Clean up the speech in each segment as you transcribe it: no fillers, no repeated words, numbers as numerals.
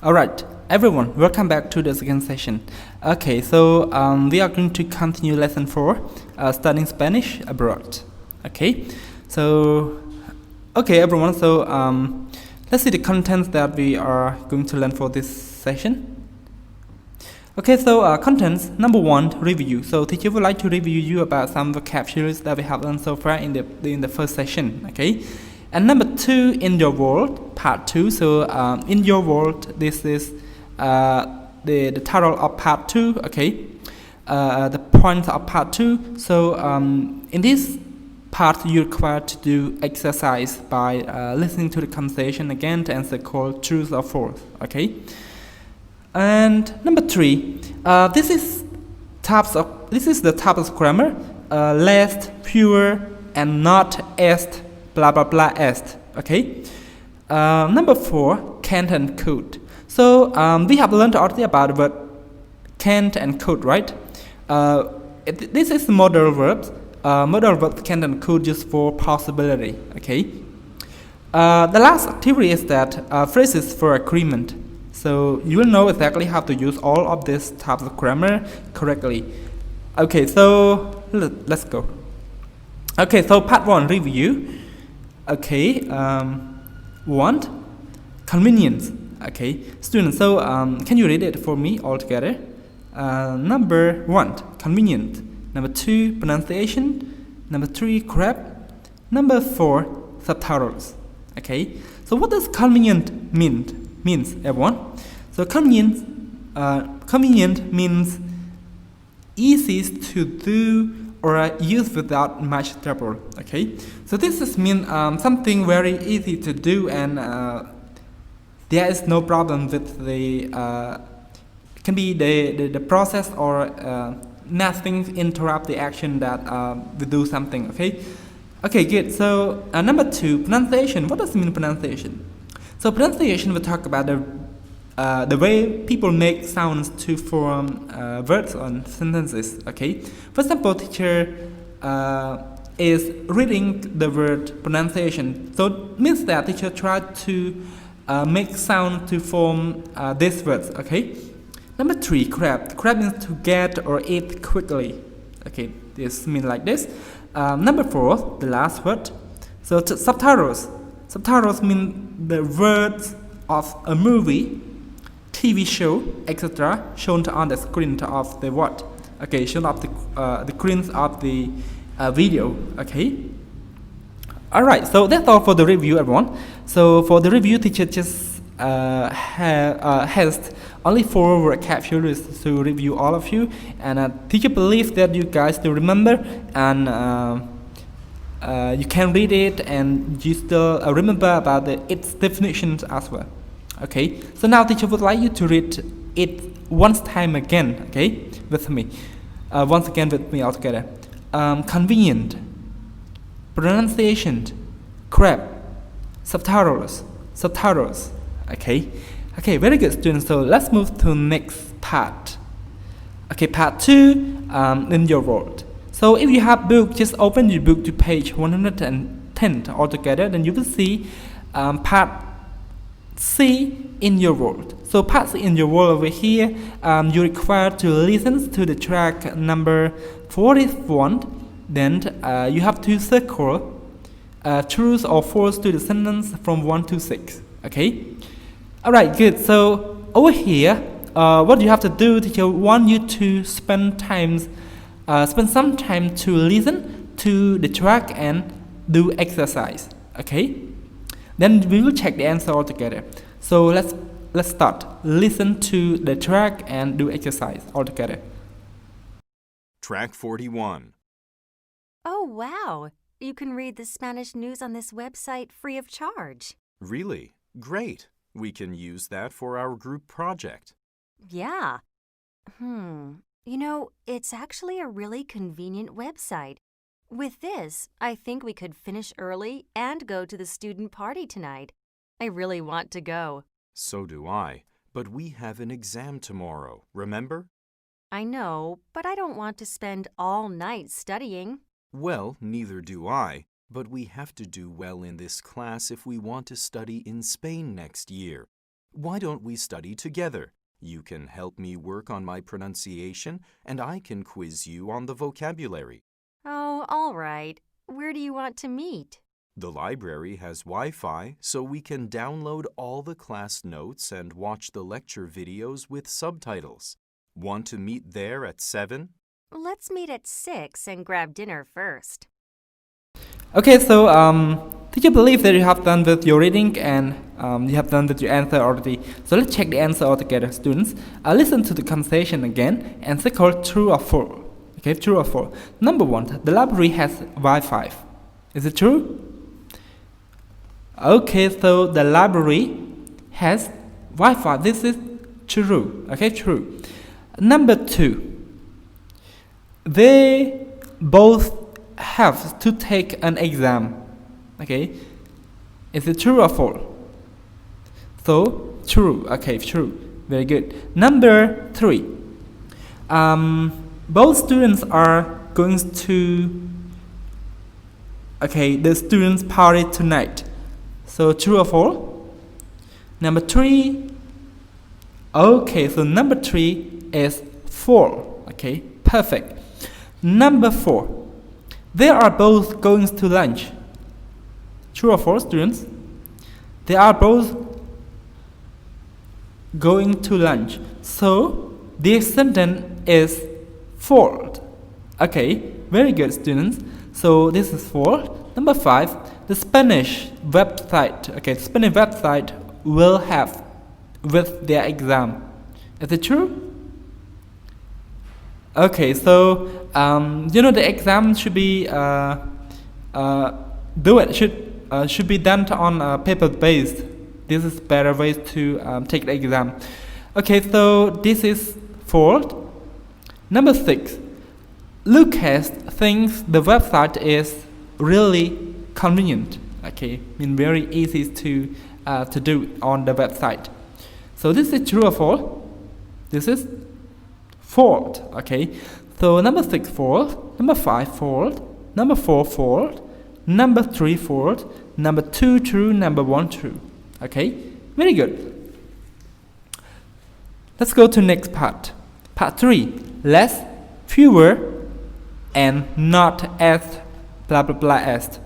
Alright, everyone, welcome back to the second session. Okay, so we are going to continue lesson 4, studying Spanish abroad. Okay, so, everyone, so let's see the contents that we are going to learn for this session. Okay, so contents, number 1, review. So teacher would like to review you about some vocabularies that we have learned so far in the first session. Okay. And number 2, in your world, part 2. So in your world, this is the title of part 2. Okay, the points of part 2. So in this part, you're required to do exercise by listening to the conversation again to answer call true or false. Okay. And number 3, this is the type of grammar, less, pure, and not est. Blah blah blah est. Okay. Number 4, can't and could. So we have learned already about the word can't and could, right? This is modal verbs. Modal verbs can't and could just for possibility. Okay. The last activity is that phrases for agreement. So you will know exactly how to use all of these types of grammar correctly. Okay, so let's go. Okay, so part 1, review. Okay, 1, convenience. Okay, students, so can you read it for me all together? Number 1, convenient. Number 2, pronunciation. Number 3, grab. Number 4, subtitles. Okay, so what does convenient means, everyone? So convenient means easy to do or use without much trouble. Okay, so this means something very easy to do, and there is no problem with the can be the process or nothing interrupt the action that we do something. Okay, good. So number 2, pronunciation. What does it mean, pronunciation? So pronunciation will talk about the way people make sounds to form words or sentences. Okay, for example, teacher is reading the word pronunciation, so it means that teacher tried to make sound to form these words. Okay. Number 3, grab. Grab means to get or eat quickly. Okay, this means like this. Number 4, the last word. So subtitles. Subtitles mean the words of a movie, TV show, etc. shown on the screen of the what? Okay, shown of the screens of the video. Okay. All right. So that's all for the review, everyone. So for the review, teacher just has only 4 vocabularies to review all of you, and teacher believes that you guys do remember and. You can read it and you still remember about its definitions as well. Okay, so now teacher would like you to read it once time again. Okay, with me, once again with me all together. Convenient, pronunciation, grab, subtitles. Okay, very good, students. So let's move to next part. Okay, part 2, in your world. So if you have book, just open your book to page 110 altogether, then you will see part C, in your world. So part C, in your world over here, you're required to listen to the track number 41. Then you have to circle true or false to the sentence from 1 to 6. Okay. All right. Good. So over here, what you have to do, teacher want you to spend some time to listen to the track and do exercise. Okay. Then we will check the answer all together. So let's start. Listen to the track and do exercise all together. Track 41. Oh, wow. You can read the Spanish news on this website free of charge. Really? Great. We can use that for our group project. Yeah. You know, it's actually a really convenient website. With this, I think we could finish early and go to the student party tonight. I really want to go. So do I, but we have an exam tomorrow, remember? I know, but I don't want to spend all night studying. Well, neither do I, but we have to do well in this class if we want to study in Spain next year. Why don't we study together? You can help me work on my pronunciation, and I can quiz you on the vocabulary. Oh, all right. Where do you want to meet? The library has Wi-Fi, so we can download all the class notes and watch the lecture videos with subtitles. Want to meet there at 7? Let's meet at 6 and grab dinner first. Okay, so do you believe that you have done with your reading and you have done with your answer already? So let's check the answer all together, students. Listen to the conversation again and circle true or false. Okay, true or false. Number 1, the library has Wi-Fi. Is it true? Okay, so the library has Wi-Fi. This is true. Okay, true. Number 2, they both have to take an exam. Okay, is it true or false? So true. Okay, true. Very good. Number 3, both students are going to the students' party tonight. So true or false? Number 3. Okay, so number 3 is false. Okay, perfect. Number 4, they are both going to lunch. True or false, students? They are both going to lunch. So this sentence is false. Okay, very good, students. So this is false. Number 5, the Spanish website. Okay, Spanish website will have with their exam. Is it true? Okay, so the exam should be should be done on paper based. This is better way to take the exam. Okay, so this is false. Number 6, Lucas thinks the website is really convenient. Okay, very easy to do on the website. So this is true or false? This is false. Okay, so number 6 false, number 5 false, number 4 false, number 3 false, number 2 true, number 1 true. Okay, very good. Let's go to next part. Part 3, less, fewer, and not as blah blah blah as.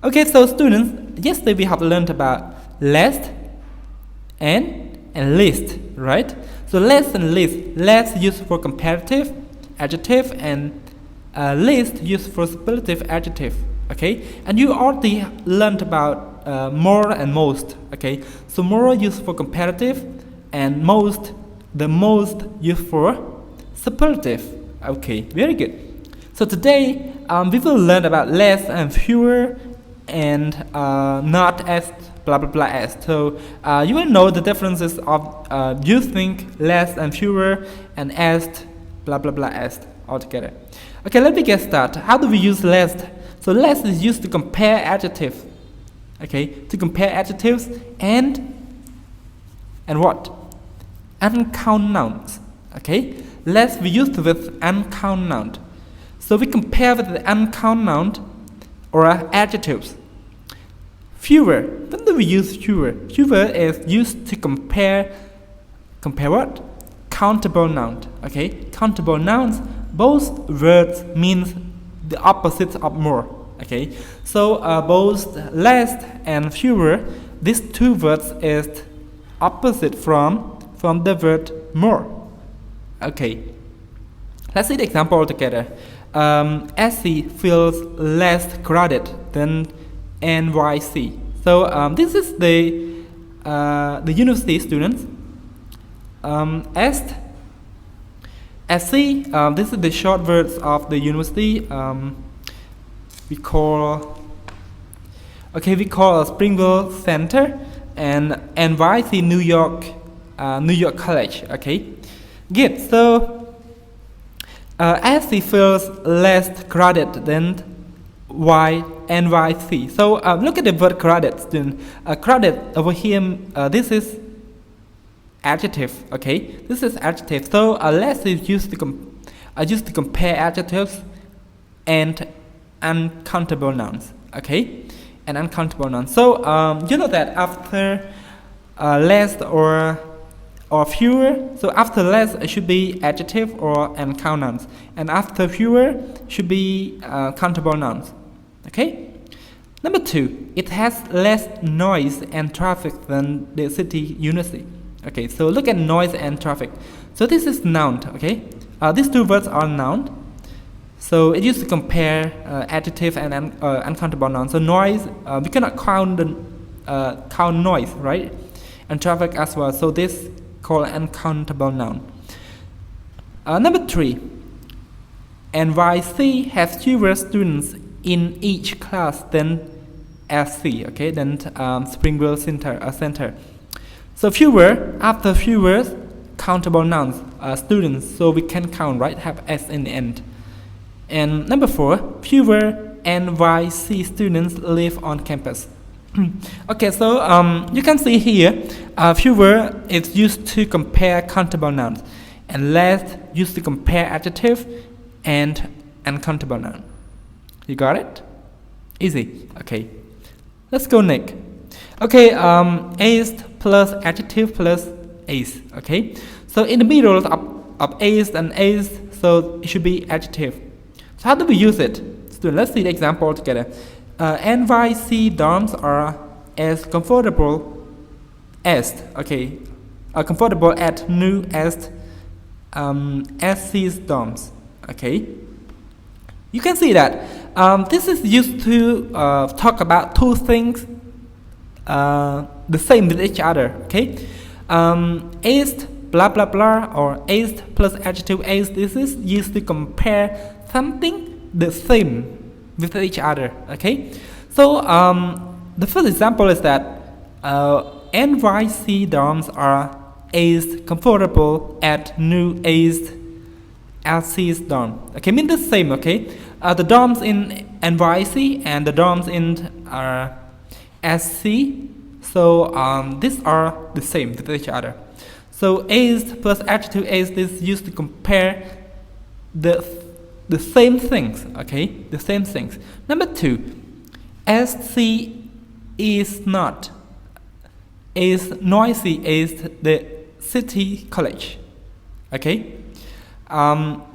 Okay, so students, yesterday we have learned about less and least, right? So less and least. Less used for comparative adjective and least used for superlative adjective. Okay, and you already learned about more and most. Okay, so more used for comparative and the most used for superlative. Okay, very good. So today we will learn about less and fewer and not as blah blah blah as. So you will know the differences of using less and fewer and as blah blah blah as altogether. Okay, let me get started. How do we use less? So less is used to compare adjectives. Okay, to compare adjectives and what? Uncount nouns. Okay, less we use with uncount noun. So we compare with the uncount noun or adjectives. Fewer. When do we use fewer? Fewer is used to compare what? Countable nouns. Okay, countable nouns. Both words means the opposite of more. Okay, so both less and fewer. These two words is opposite from the word more. Okay, let's see the example altogether. SC feels less crowded than NYC. So this is the university students. SC, this is the short words of the university. We call Springville Center and NYC New York College. Okay, good. So SC feels less crowded than NYC. So look at the word crowded, student. Crowded over here. This is adjective. Okay, this is adjective. So less is used to compare adjectives and uncountable nouns. Okay, and uncountable nouns. So you know that after less or fewer. So after less it should be adjective or and count nouns, and after fewer should be countable nouns. Okay. Number 2, it has less noise and traffic than the city university. Okay, so look at noise and traffic. So this is noun. Okay, these two words are noun. So it used to compare adjective and uncountable nouns. So noise, we cannot count noise, right? And traffic as well. So this called uncountable noun. Number 3, NYC has fewer students in each class than SC. Okay, then Springville Center. So fewer, after fewer, countable nouns, students. So we can count, right? Have S in the end. And number 4, fewer NYC students live on campus. Okay, so you can see here, fewer is used to compare countable nouns, and less used to compare adjective and uncountable noun. You got it? Easy. Okay, let's go next. Okay, ace plus adjective plus ace. Okay, so in the middle of ace and ace, so it should be adjective. So how do we use it? So let's see the example together. NYC dorms are as comfortable as, okay, are comfortable at new as SC's dorms. Okay, you can see that this is used to talk about two things the same with each other. Okay, ace blah blah blah or ace plus adjective ace. This is used to compare something the same with each other. Okay, so the first example is that NYC dorms are as comfortable at new as SC's dorm. Okay, mean the same. Okay, the dorms in NYC and the dorms in SC. So these are the same with each other. So as plus adjective as is used to compare the same things. Okay, the same things. Number 2, SC is not as noisy as the city college. Okay,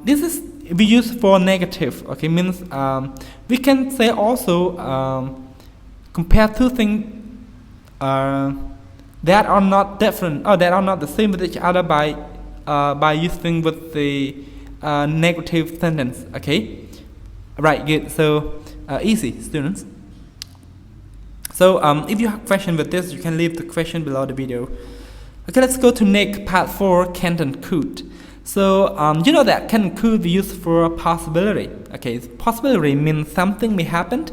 this is we use for negative. Okay, means we can say also compare two things that are not different or that are not the same with each other by using with the negative sentence. Okay, right, good. So easy, students. So if you have question with this, you can leave the question below the video. Okay, let's go to next part 4, can and could. So you know that can and could be used for a possibility. Okay, possibility means something may happen,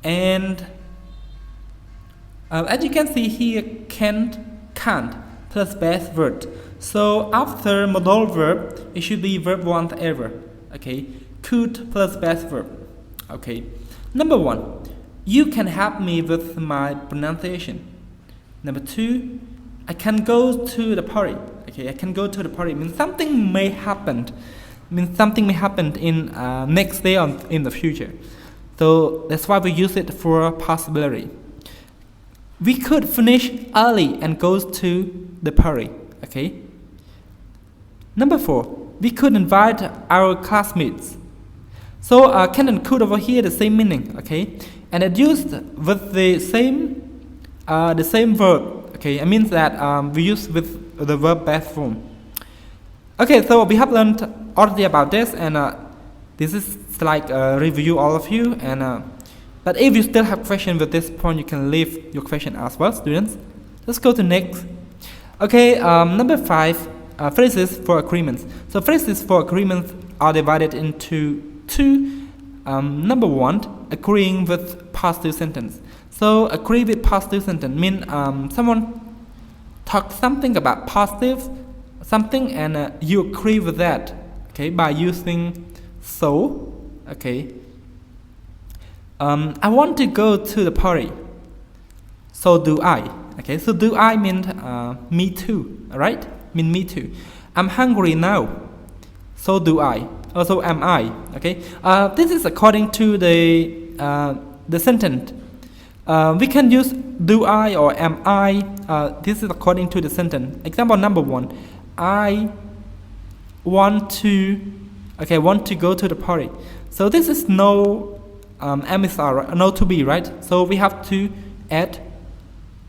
and as you can see here, can't plus base word. So after modal verb, it should be verb 1 ever. Okay, could plus base verb. Okay, number 1, you can help me with my pronunciation. Number 2, I can go to the party. Okay, I can go to the party means something may happen. Means something may happen in next day or in the future. So that's why we use it for a possibility. We could finish early and go to the party. Okay. Number 4, we could invite our classmates. So can and could over here the same meaning. Okay, and it used with the same verb. Okay, it means that we use with the verb base form. Okay, so we have learned already about this, and this is like a review all of you. And but if you still have question with this point, you can leave your question as well, students. Let's go to next. Okay, number 5, phrases for agreements. So phrases for agreements are divided into 2. Number 1, agreeing with positive sentence. So agree with positive sentence mean someone talks something about positive something, and you agree with that. Okay, by using so. Okay. I want to go to the party. So do I. Okay, so do I mean me too. Alright? Mean me too. I'm hungry now. So do I. Also am I. Okay. This is according to the sentence. We can use do I or am I, this is according to the sentence. Example number 1, I want to go to the party. So this is no MSR, no to be, right? So we have to add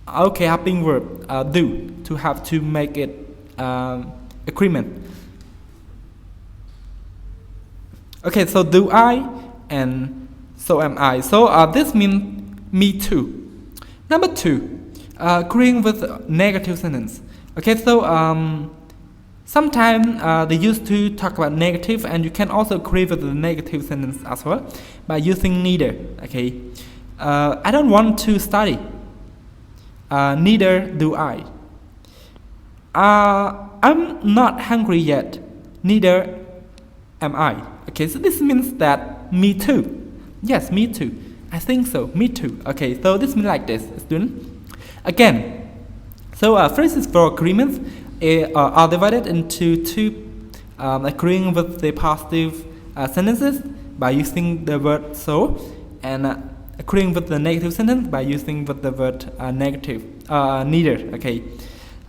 helping verb do to have to make it agreement. Okay, so do I and so am I. So this means me too. Number 2, agreeing with negative sentence. Okay, so sometimes they used to talk about negative, and you can also agree with the negative sentence as well by using neither. Okay, I don't want to study. Neither do I. I'm not hungry yet. Neither am I. Okay, so this means that me too. Yes, me too. I think so. Me too. Okay, so this means like this, student. Again, so phrases for agreements are divided into 2, agreeing with the positive sentences by using the word so, and agreeing with the negative sentence by using with the word negative, neither. Okay,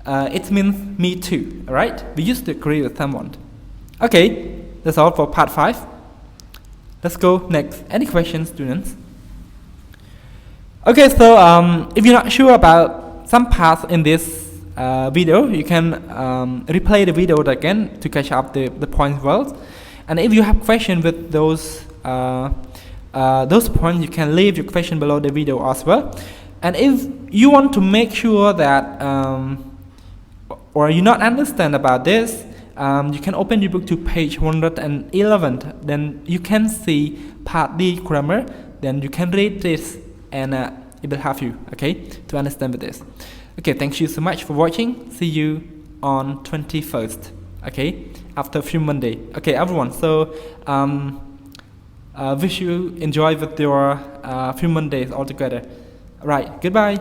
it means me too. Alright, we used to agree with someone. Okay, that's all for part 5. Let's go next. Any questions, students? Okay, so if you're not sure about some parts in this video, you can replay the video again to catch up the points well. And if you have questions with those points, you can leave your question below the video as well. And if you want to make sure that or you not understand about this, you can open your book to page 111. Then you can see part D grammar. Then you can read this, and it will help you, okay, to understand with this. Okay, thank you so much for watching. See you on 21st, okay, after a few Monday. Okay, everyone, so wish you enjoy with your few Mondays all together. Right, goodbye.